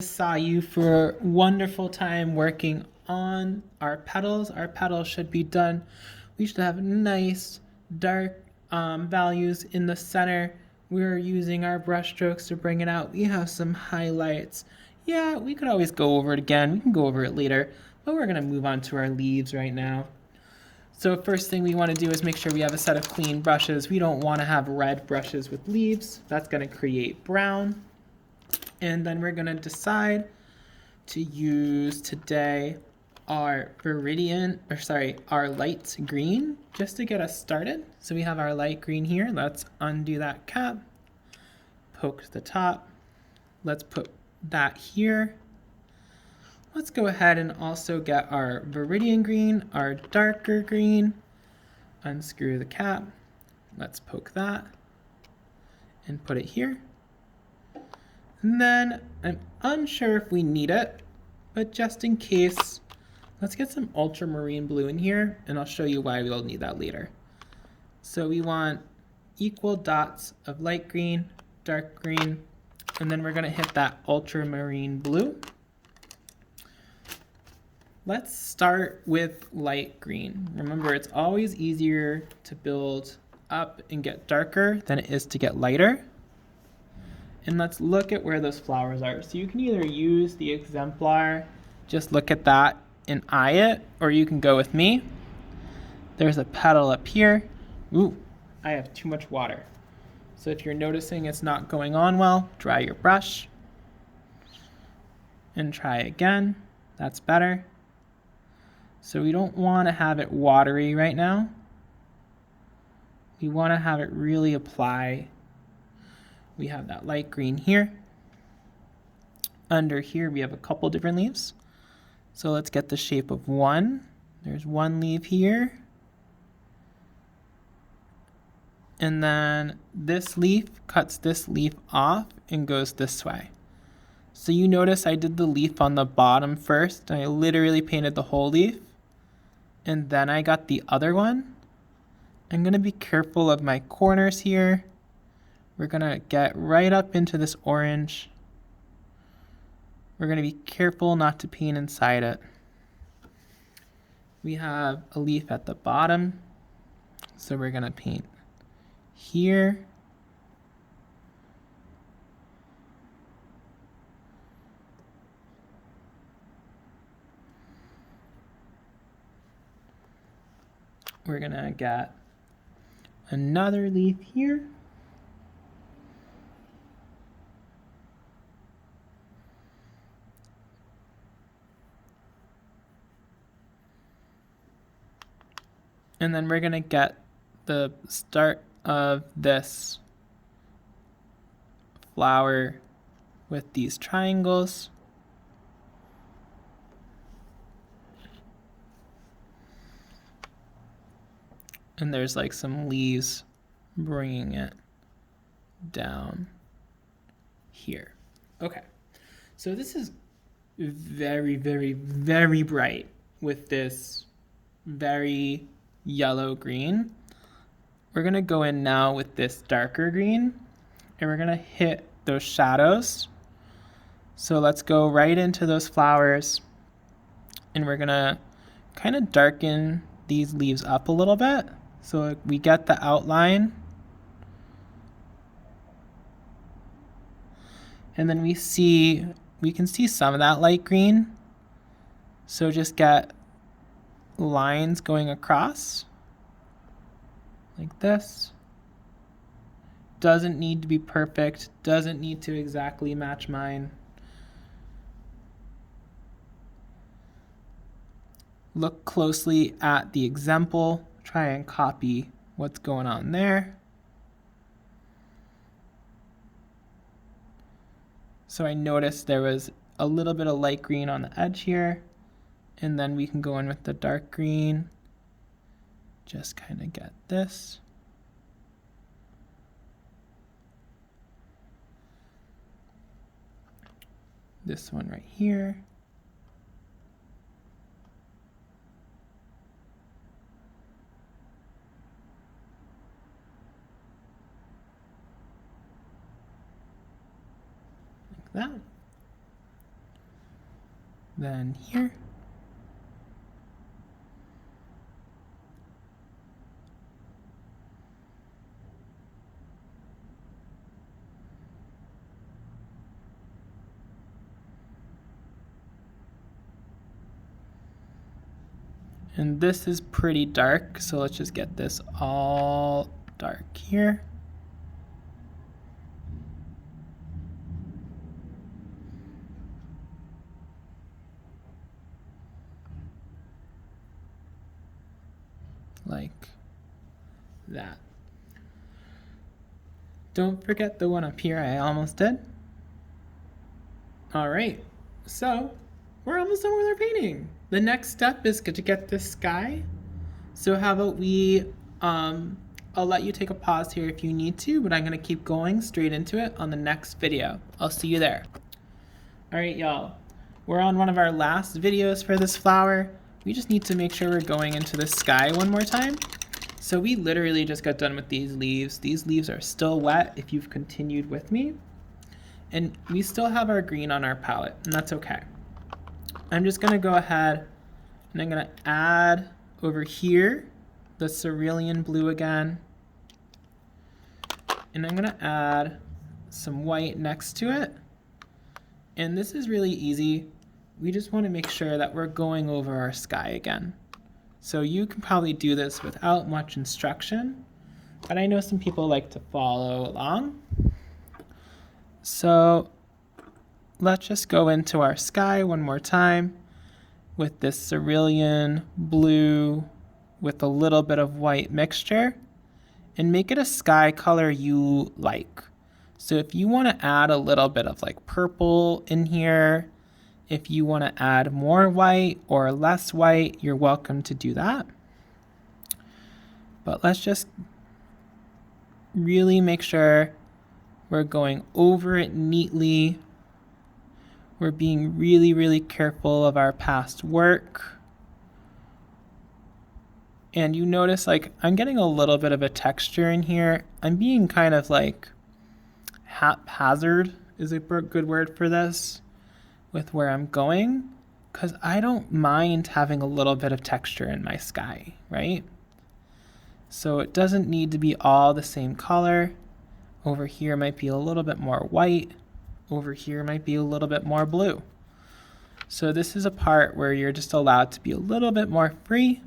Saw you for a wonderful time working on our petals. Our petals should be done. We should have nice dark values in the center. We're using our brush strokes to bring it out. We have some highlights. Yeah, we could always go over it again. We can go over it later, but we're gonna move on to our leaves right now. So first thing we want to do is make sure we have a set of clean brushes. We don't want to have red brushes with leaves. That's gonna create brown. And then we're gonna decide to use today our our light green, just to get us started. So we have our light green here. Let's undo that cap, poke the top. Let's put that here. Let's go ahead and also get our Viridian green, our darker green. Unscrew the cap. Let's poke that and put it here. And then I'm unsure if we need it, but just in case, let's get some ultramarine blue in here, and I'll show you why we'll need that later. So we want equal dots of light green, dark green, and then we're gonna hit that ultramarine blue. Let's start with light green. Remember, it's always easier to build up and get darker than it is to get lighter. And let's look at where those flowers are. So you can either use the exemplar, just look at that and eye it, or you can go with me. There's a petal up here. Ooh, I have too much water. So if you're noticing it's not going on well, dry your brush and try again. That's better. So we don't want to have it watery right now. We want to have it really apply. We have that light green here. Under here, we have a couple different leaves. So let's get the shape of one. There's one leaf here. And then this leaf cuts this leaf off and goes this way. So you notice I did the leaf on the bottom first. I literally painted the whole leaf. And then I got the other one. I'm gonna be careful of my corners here. We're gonna get right up into this orange. We're gonna be careful not to paint inside it. We have a leaf at the bottom, so we're gonna paint here. We're gonna get another leaf here. And then we're gonna get the start of this flower with these triangles. And there's like some leaves bringing it down here. Okay, so this is very, very, very bright with this very yellow green. We're gonna go in now with this darker green and we're gonna hit those shadows. So let's go right into those flowers and we're gonna kind of darken these leaves up a little bit so we get the outline. And then we can see some of that light green. So just get lines going across like this. Doesn't need to be perfect, doesn't need to exactly match mine. Look closely at the example, try and copy what's going on there. So I noticed there was a little bit of light green on the edge here, and then we can go in with the dark green. Just kind of get this. This one right here. Like that. then here. And this is pretty dark, so let's just get this all dark here. Like that. Don't forget the one up here I almost did. All right, so we're almost done with our painting. The next step is to get this sky. So how about we, I'll let you take a pause here if you need to, but I'm gonna keep going straight into it on the next video. I'll see you there. All right, y'all, we're on one of our last videos for this flower. We just need to make sure we're going into the sky one more time. So we literally just got done with these leaves. These leaves are still wet if you've continued with me. And we still have our green on our palette, and that's okay. I'm just gonna go ahead and I'm gonna add over here the cerulean blue again. And I'm gonna add some white next to it. And this is really easy. We just wanna make sure that we're going over our sky again. So you can probably do this without much instruction, but I know some people like to follow along. So let's just go into our sky one more time with this cerulean blue with a little bit of white mixture and make it a sky color you like. So if you want to add a little bit of like purple in here, if you want to add more white or less white, you're welcome to do that. But let's just really make sure we're going over it neatly. We're being really, really careful of our past work. And you notice like I'm getting a little bit of a texture in here. I'm being kind of like haphazard is a good word for this with where I'm going, because I don't mind having a little bit of texture in my sky, right? So it doesn't need to be all the same color. Over here might be a little bit more white. Over here might be a little bit more blue. So this is a part where you're just allowed to be a little bit more free,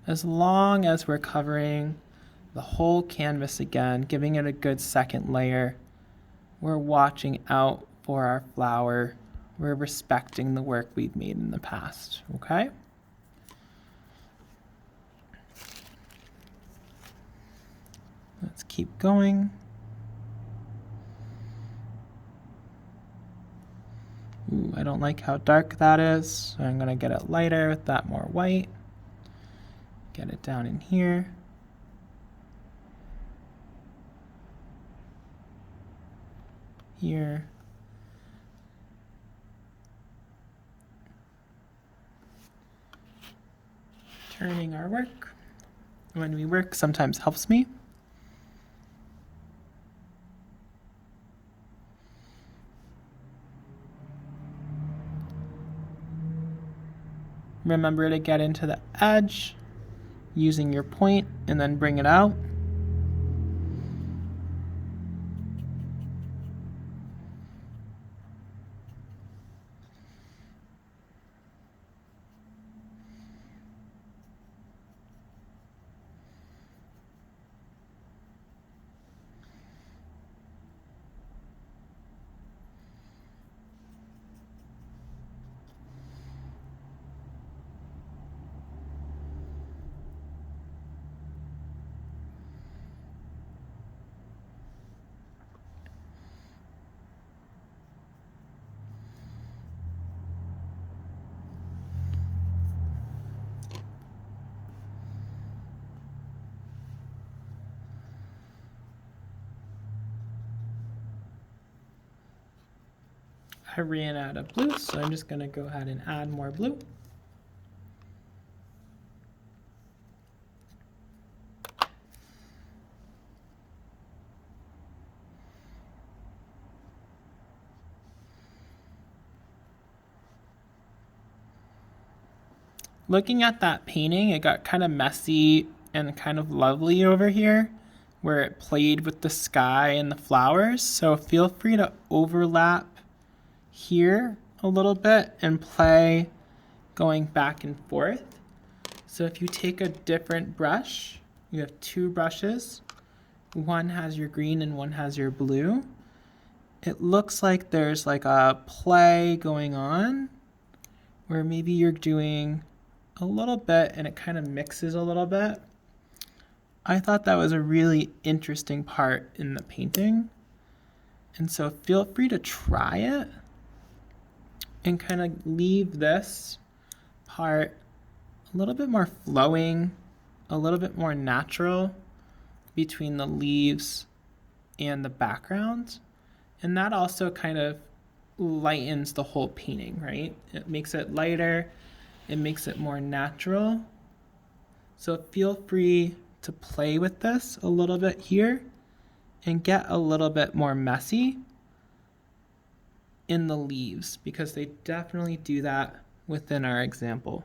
as long as we're covering the whole canvas again, giving it a good second layer. We're watching out for our flower. We're respecting the work we've made in the past, okay? Let's keep going. Ooh, I don't like how dark that is, so I'm gonna get it lighter with that more white. Get it down in here. Here. Turning our work. When we work, sometimes helps me. Remember to get into the edge using your point and then bring it out. I ran out of blue, so I'm just gonna go ahead and add more blue. looking at that painting, it got kind of messy and kind of lovely over here where it played with the sky and the flowers. So feel free to overlap here a little bit and play going back and forth. So if you take a different brush, you have two brushes, one has your green and one has your blue. It looks like there's like a play going on where maybe you're doing a little bit and it kind of mixes a little bit. I thought that was a really interesting part in the painting. And so feel free to try it and kind of leave this part a little bit more flowing, a little bit more natural between the leaves and the background. And that also kind of lightens the whole painting, right? It makes it lighter, it makes it more natural. So feel free to play with this a little bit here and get a little bit more messy in the leaves because they definitely do that within our example.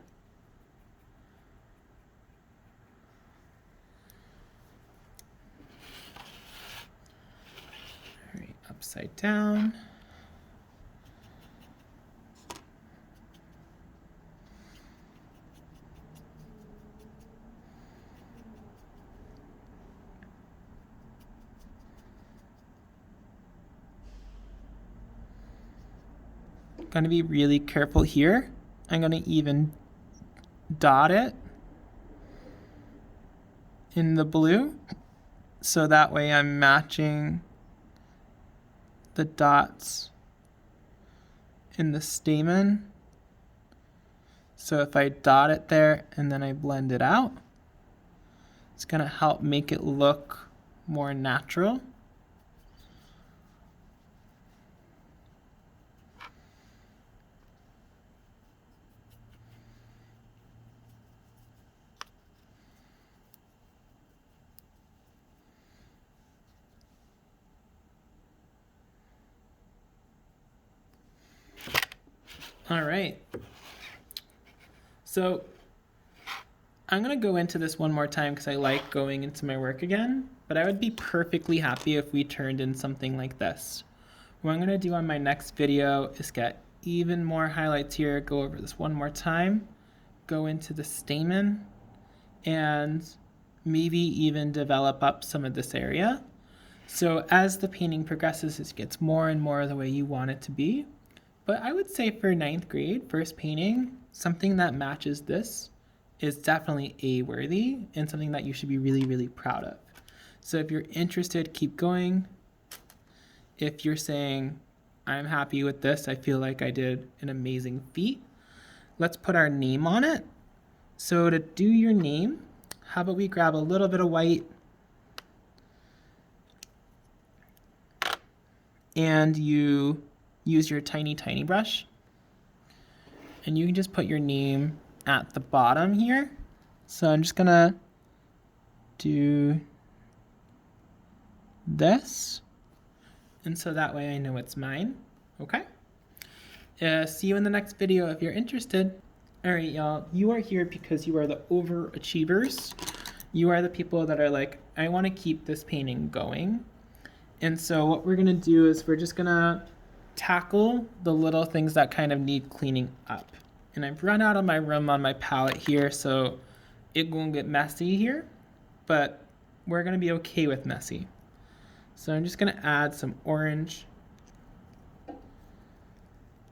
All right, upside down. Going to be really careful here. I'm going to even dot it in the blue so that way I'm matching the dots in the stamen. So if I dot it there and then I blend it out, it's going to help make it look more natural. All right. So I'm going to go into this one more time because I like going into my work again, but I would be perfectly happy if we turned in something like this. What I'm going to do on my next video is get even more highlights here, go over this one more time, go into the stamen, and maybe even develop up some of this area. So as the painting progresses, it gets more and more the way you want it to be. But I would say for 9th grade, first painting, something that matches this is definitely A-worthy and something that you should be really, really proud of. So if you're interested, keep going. If you're saying, I'm happy with this, I feel like I did an amazing feat, let's put our name on it. So to do your name, how about we grab a little bit of white and you use your tiny, tiny brush. And you can just put your name at the bottom here. So I'm just gonna do this. And so that way I know it's mine, okay? See you in the next video if you're interested. All right, y'all, you are here because you are the overachievers. You are the people that are like, I wanna keep this painting going. And so what we're gonna do is we're just gonna tackle the little things that kind of need cleaning up. And I've run out of my room on my palette here, so it won't get messy here, but we're gonna be okay with messy. So I'm just gonna add some orange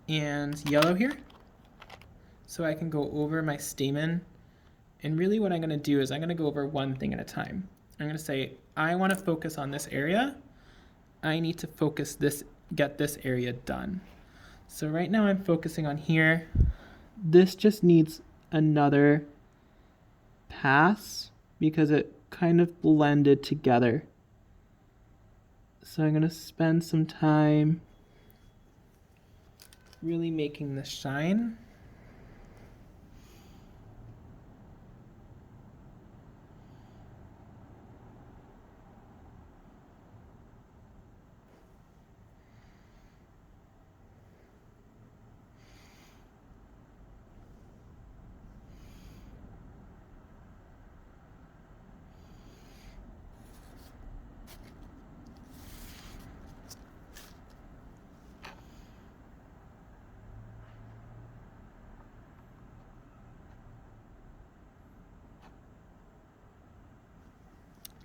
and yellow here so I can go over my stamen. And really what I'm gonna do is I'm gonna go over one thing at a time. I'm gonna say, I wanna focus on this area. I need to focus this, get this area done. So right now I'm focusing on here. This just needs another pass because it kind of blended together. So I'm gonna spend some time really making this shine.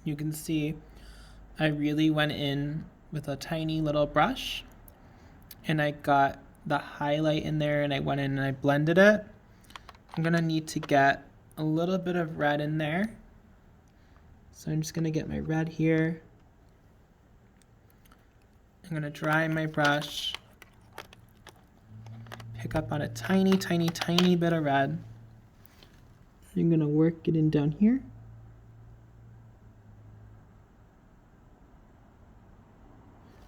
You can see I really went in with a tiny little brush and I got the highlight in there and I went in and I blended it. I'm gonna need to get a little bit of red in there. So I'm just gonna get my red here. I'm gonna dry my brush, pick up on a tiny, tiny, tiny bit of red. I'm gonna work it in down here.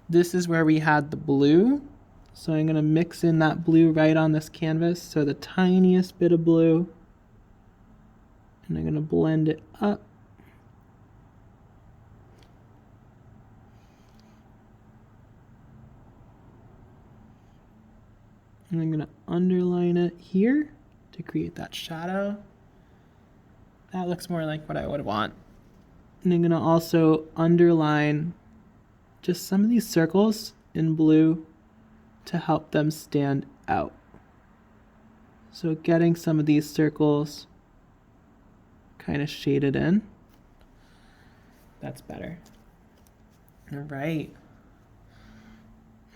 This is where we had the blue. So I'm gonna mix in that blue right on this canvas. So the tiniest bit of blue. And I'm gonna blend it up. And I'm gonna underline it here to create that shadow. That looks more like what I would want. And I'm gonna also underline just some of these circles in blue to help them stand out. So getting some of these circles kind of shaded in. That's better. All right.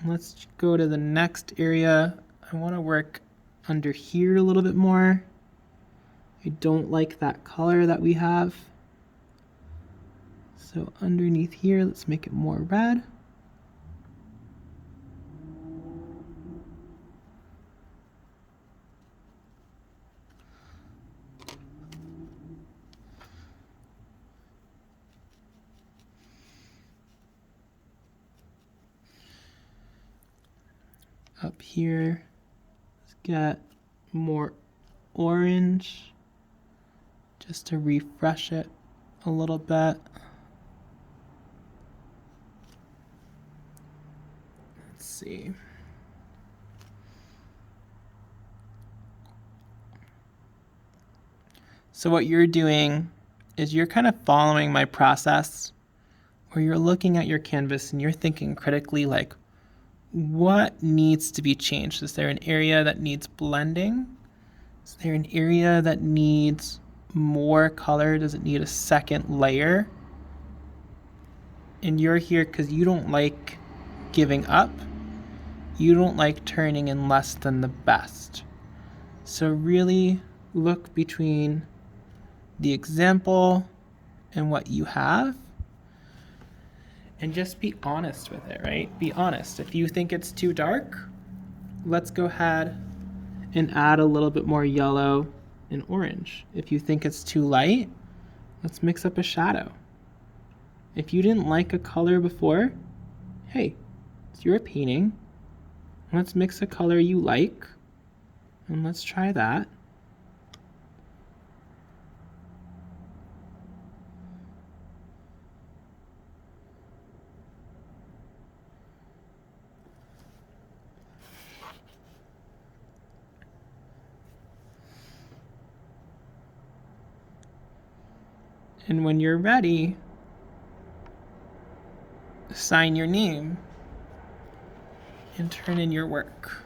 Let's go to the next area. I want to work under here a little bit more. I don't like that color that we have. So underneath here, let's make it more red. Up here, let's get more orange just to refresh it a little bit. Let's see. So what you're doing is you're kind of following my process where you're looking at your canvas and you're thinking critically like, what needs to be changed? Is there an area that needs blending? Is there an area that needs more color? Does it need a second layer? And you're here because you don't like giving up. You don't like turning in less than the best. So really look between the example and what you have and just be honest with it, right? Be honest. If you think it's too dark, let's go ahead and add a little bit more yellow and orange. If you think it's too light, let's mix up a shadow. If you didn't like a color before, hey, it's your painting. Let's mix a color you like and let's try that. And when you're ready, sign your name and turn in your work.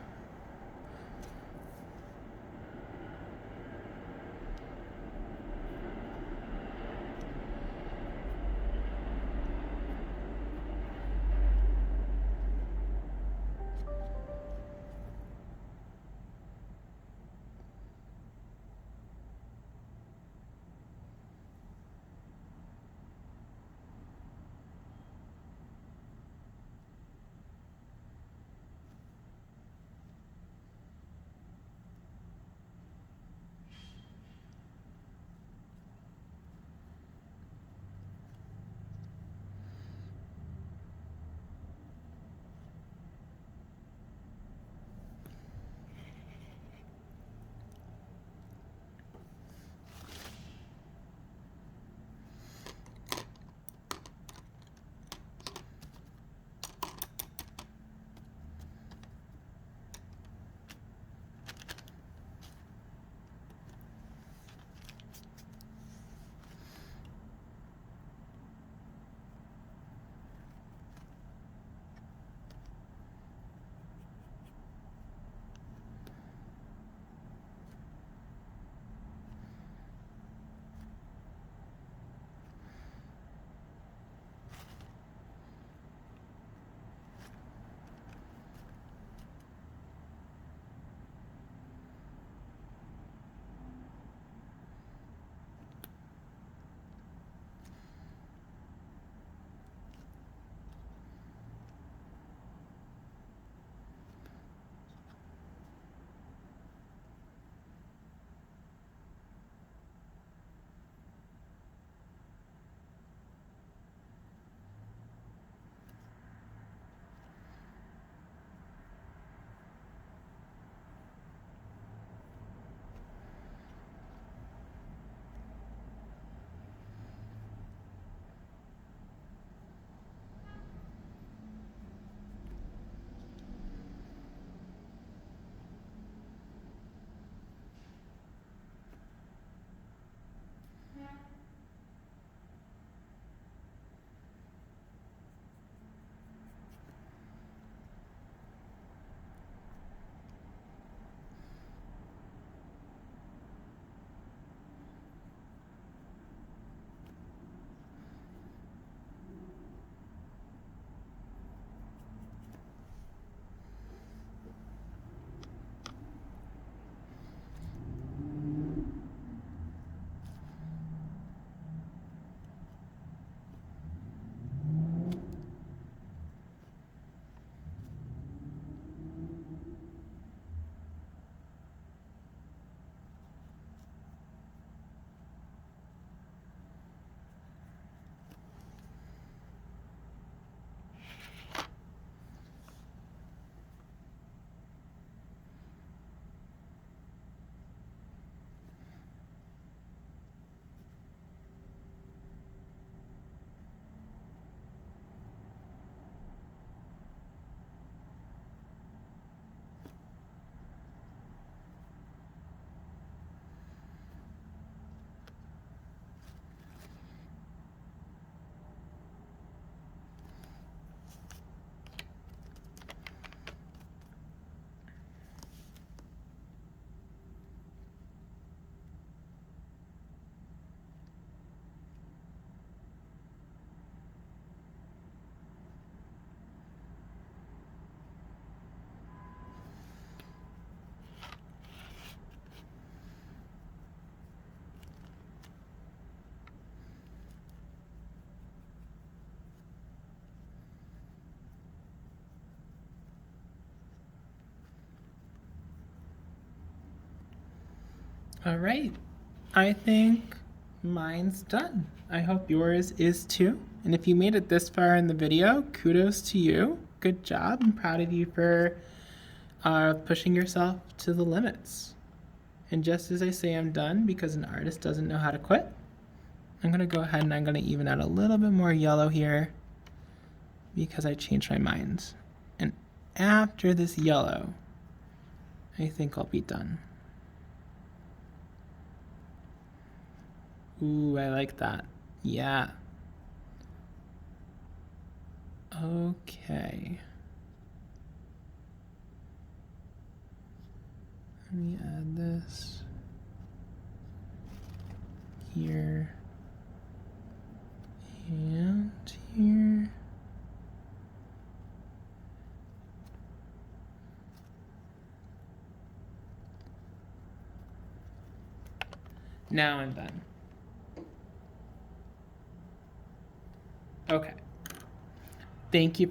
All right, I think mine's done. I hope yours is too. And if you made it this far in the video, kudos to you. Good job. I'm proud of you for pushing yourself to the limits. And just as I say I'm done, because an artist doesn't know how to quit, I'm gonna go ahead and I'm gonna even add a little bit more yellow here because I changed my mind. And after this yellow, I think I'll be done. Ooh, I like that. Yeah. Okay. Let me add this here and here. Now I'm done. Okay. Thank you.